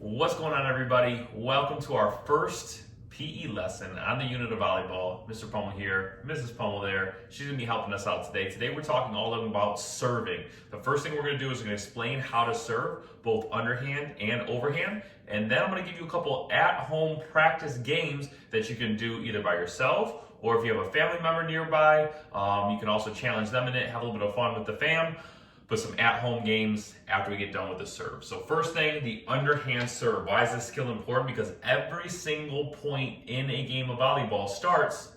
What's going on, everybody? Welcome to our first PE lesson on the unit of volleyball. Mr. Pummel here, Mrs. Pummel there. She's gonna be helping us out today. Today we're talking all about serving. The first thing we're gonna do is we're gonna explain how to serve, both underhand and overhand. And then I'm gonna give you a couple at-home practice games that you can do either by yourself or if you have a family member nearby, you can also challenge them in it, have a little bit of fun with the fam. But some at-home games after we get done with the serve. So first thing, the underhand serve. Why is this skill important? Because every single point in a game of volleyball starts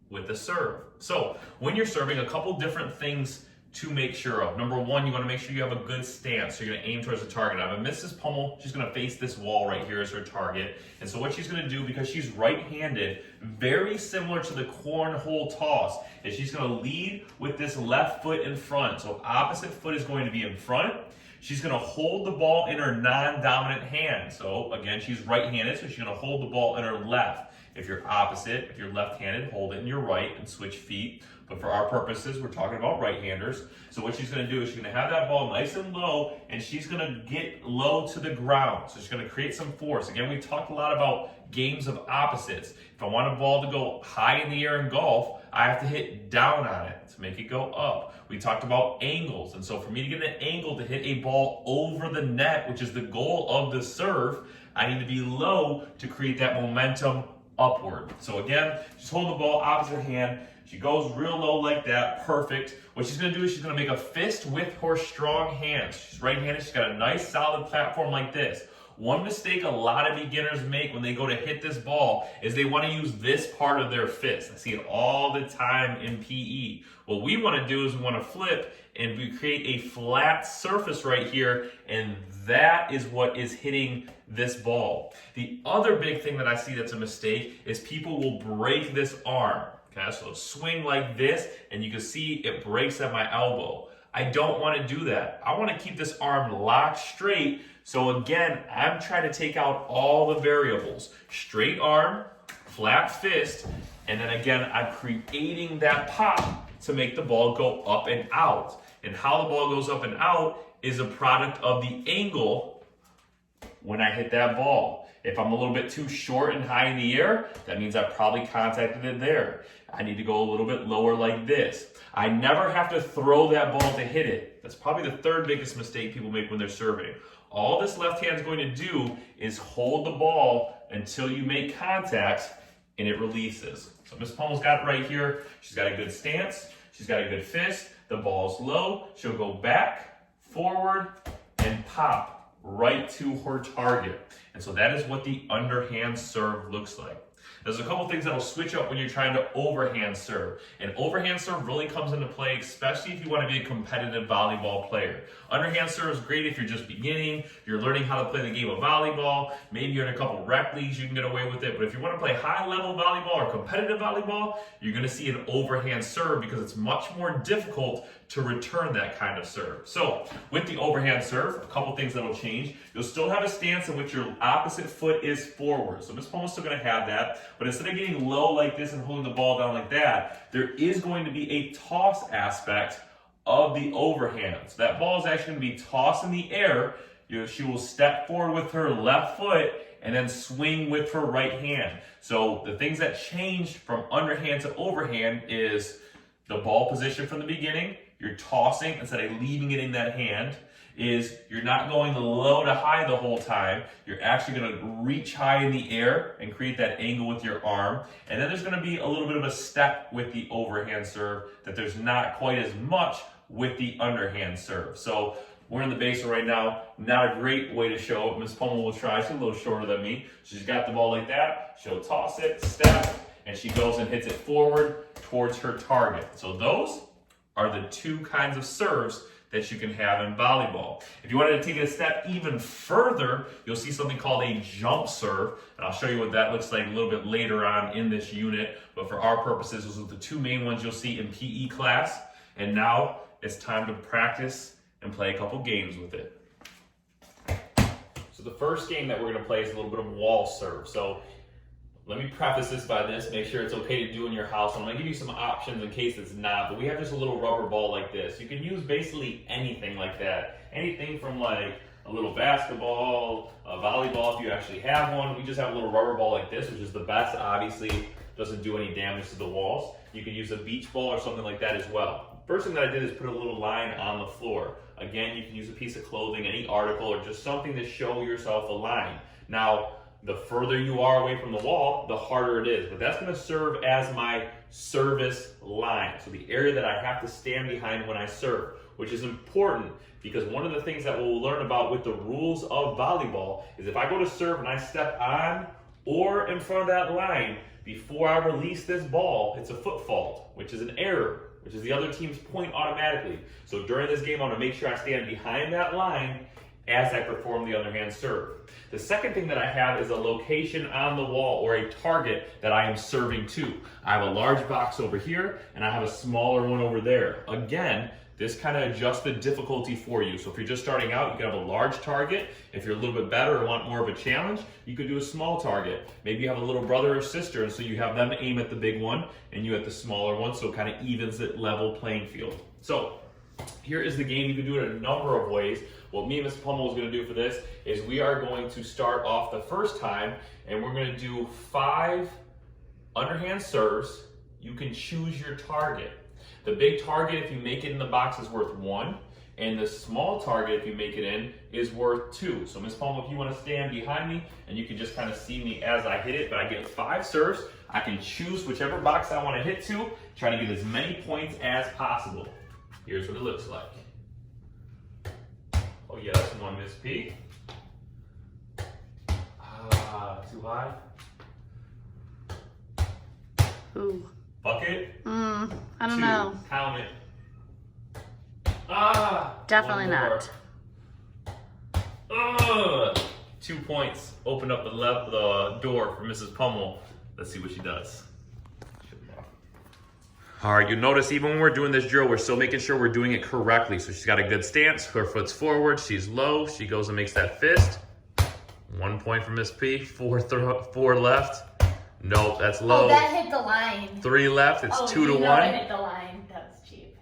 with the serve. So when you're serving, a couple different things to make sure of. Number one, you want to make sure you have a good stance. So you're going to aim towards the target. Now, Mrs. Pummel, she's going to face this wall right here as her target. And so what she's going to do, because she's right-handed, very similar to the cornhole toss, is she's going to lead with this left foot in front. So opposite foot is going to be in front. She's going to hold the ball in her non-dominant hand. So again, she's right-handed, so she's going to hold the ball in her left. If you're opposite, if you're left-handed, hold it in your right and switch feet. But for our purposes, we're talking about right-handers. So what she's going to do is she's going to have that ball nice and low, and she's going to get low to the ground. So she's going to create some force. Again, we talked a lot about games of opposites. If I want a ball to go high in the air in golf, I have to hit down on it to make it go up. We talked about angles. And so for me to get an angle to hit a ball over the net, which is the goal of the serve, I need to be low to create that momentum upward. So again, just hold the ball opposite hand. She goes real low like that, perfect. What she's gonna do is she's gonna make a fist with her strong hands. She's right-handed, she's got a nice solid platform like this. One mistake a lot of beginners make when they go to hit this ball is they wanna use this part of their fist. I see it all the time in PE. What we wanna do is we wanna flip and we create a flat surface right here, and that is what is hitting this ball. The other big thing that I see that's a mistake is people will break this arm. Okay, so swing like this, and you can see it breaks at my elbow. I don't want to do that. I want to keep this arm locked straight. So again, I'm trying to take out all the variables. Straight arm, flat fist, and then again, I'm creating that pop to make the ball go up and out. And how the ball goes up and out is a product of the angle when I hit that ball. If I'm a little bit too short and high in the air, that means I probably contacted it there. I need to go a little bit lower like this. I never have to throw that ball to hit it. That's probably the third biggest mistake people make when they're serving. All this left hand is going to do is hold the ball until you make contact and it releases. So Miss Pummel's got it right here. She's got a good stance. She's got a good fist. The ball's low. She'll go back, forward, and pop right to her target. And so that is what the underhand serve looks like. There's a couple things that will switch up when you're trying to overhand serve. And overhand serve really comes into play, especially if you want to be a competitive volleyball player. Underhand serve is great if you're just beginning, you're learning how to play the game of volleyball, maybe you're in a couple rec leagues, you can get away with it. But if you want to play high-level volleyball or competitive volleyball, you're going to see an overhand serve because it's much more difficult to return that kind of serve. So with the overhand serve, a couple things that will change. You'll still have a stance in which your opposite foot is forward. So Miss Pummel's still going to have that. But instead of getting low like this and holding the ball down like that, there is going to be a toss aspect of the overhand. So that ball is actually going to be tossed in the air. She will step forward with her left foot and then swing with her right hand. So the things that changed from underhand to overhand is the ball position from the beginning. You're tossing instead of leaving it in that hand. Is you're not going low to high the whole time. You're actually going to reach high in the air and create that angle with your arm. And then there's going to be a little bit of a step with the overhand serve that there's not quite as much with the underhand serve. So we're in the base right now. Not a great way to show it. Miss Pummel will try. She's a little shorter than me. She's got the ball like that. She'll toss it, step, and she goes and hits it forward towards her target. So those are the two kinds of serves that you can have in volleyball. If you wanted to take it a step even further, you'll see something called a jump serve, and I'll show you what that looks like a little bit later on in this unit. But for our purposes, those are the two main ones you'll see in PE class. And now it's time to practice and play a couple games with it. So the first game that we're going to play is a little bit of wall serve. So let me preface this by this, make sure it's okay to do in your house. I'm going to give you some options in case it's not, but we have just a little rubber ball like this. You can use basically anything like that. Anything from like a a little basketball, a volleyball if you actually have one. We just have a little rubber ball like this, which is the best. Obviously, doesn't do any damage to the walls. You can use a beach ball or something like that as well. First thing that I did is put a little line on the floor. Again, you can use a piece of clothing, any article, or just something to show yourself a line. Now, the further you are away from the wall, the harder it is. But that's going to serve as my service line. So the area that I have to stand behind when I serve, which is important because one of the things that we'll learn about with the rules of volleyball is if I go to serve and I step on or in front of that line before I release this ball, it's a foot fault, which is an error, which is the other team's point automatically. So during this game, I'm going to make sure I stand behind that line as I perform the underhand serve. The second thing that I have is a location on the wall or a target that I am serving to. I have a large box over here and I have a smaller one over there. Again, this kind of adjusts the difficulty for you. So if you're just starting out, you can have a large target. If you're a little bit better or want more of a challenge, you could do a small target. Maybe you have a little brother or sister, and so you have them aim at the big one and you at the smaller one, so it kind of evens it level playing field. So here is the game. You can do it a number of ways. What me and Mr. Pummel is going to do for this is we are going to start off the first time and we're going to do 5 underhand serves. You can choose your target. The big target, if you make it in the box, is worth 1, and the small target, if you make it in, is worth 2. So Ms. Pummel, if you want to stand behind me and you can just kind of see me as I hit it, but I get 5 serves. I can choose whichever box I want to hit to, try to get as many points as possible. Here's what it looks like. Oh yeah, that's one, Miss P. Too high. Ooh. Bucket. I don't 2. know. Count it. Definitely not. 2 points. Open up the door for Mrs. Pummel. Let's see what she does. All right, you notice even when we're doing this drill, we're still making sure we're doing it correctly. So she's got a good stance, her foot's forward, she's low, she goes and makes that fist. 1 point for Miss P, 4 left. Nope, that's low. Oh, that hit the line. 3 left, it's 2 to 1. It hit the line. That was cheap.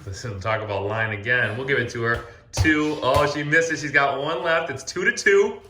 Listen, talk about line again. We'll give it to her. 2, oh, she missed it. She's got 1 left. It's 2 to 2.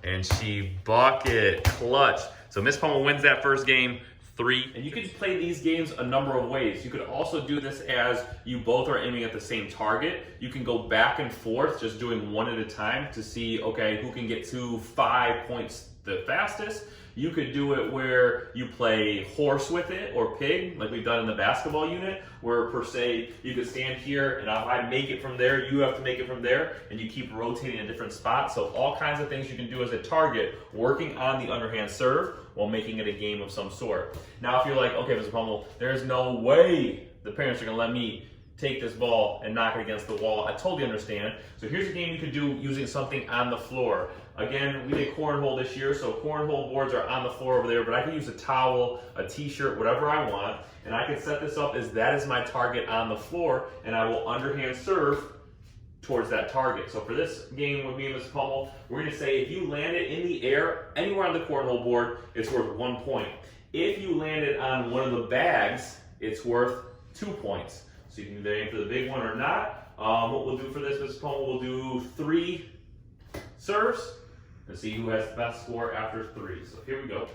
And she bucket, clutch. So Miss Pummel wins that first game, 3. And you can play these games a number of ways. You could also do this as you both are aiming at the same target. You can go back and forth, just doing one at a time to see, okay, who can get to 5 points the fastest. You could do it where you play horse with it or pig, like we've done in the basketball unit, where per se you could stand here and if I make it from there, you have to make it from there, and you keep rotating in different spots. So all kinds of things you can do as a target, working on the underhand serve while making it a game of some sort. Now if you're like, okay, Mr. Pummel, there's no way the parents are gonna let me take this ball and knock it against the wall, I totally understand. So here's a game you could do using something on the floor. Again, we did cornhole this year, so cornhole boards are on the floor over there, but I can use a towel, a t-shirt, whatever I want, and I can set this up as that is my target on the floor, and I will underhand serve towards that target. So for this game with me and Ms. Pummel, we're gonna say if you land it in the air, anywhere on the cornhole board, it's worth 1 point. If you land it on one of the bags, it's worth 2 points. So you can either aim for the big one or not. What we'll do for this, Ms. Pummel, we'll do 3 serves and see who has the best score after 3. So here we go.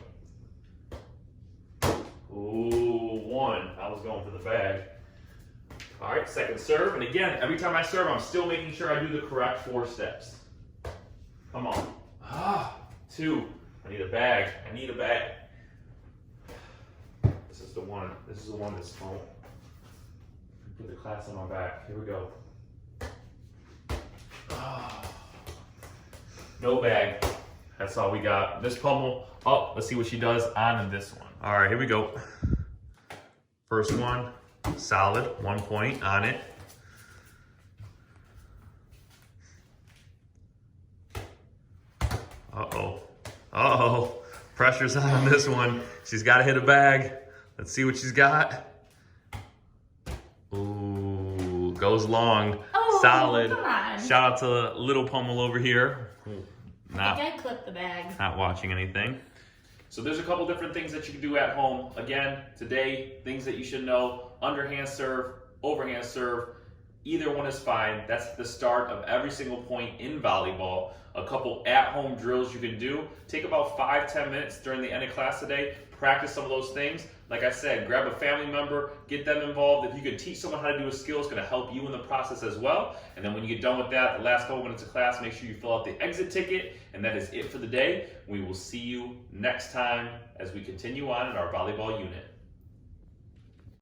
Ooh, 1. I was going for the bag. All right, second serve. And again, every time I serve, I'm still making sure I do the correct 4 steps. Come on. 2. I need a bag. I need a bag. This is the one. This is the one that's small. Put the class on my back. Here we go. No bag. That's all we got. This Pummel. Oh, let's see what she does on this one. All right, here we go. First one, solid. 1 point on it. Uh-oh. Uh-oh. Pressure's on this one. She's got to hit a bag. Let's see what she's got. Ooh, goes long. Oh, solid. Come on. Shout out to little Pummel over here. I think I clipped the bag. Not watching anything. So there's a couple different things that you can do at home. Again, today, things that you should know: underhand serve, overhand serve, Either one is fine. That's the start of every single point in volleyball. A couple at-home drills you can do. Take about 5-10 minutes during the end of class today. Practice some of those things. Like I said, grab a family member, get them involved. If you can teach someone how to do a skill, it's going to help you in the process as well. And then when you get done with that, the last couple minutes of class, make sure you fill out the exit ticket. And that is it for the day. We will see you next time as we continue on in our volleyball unit.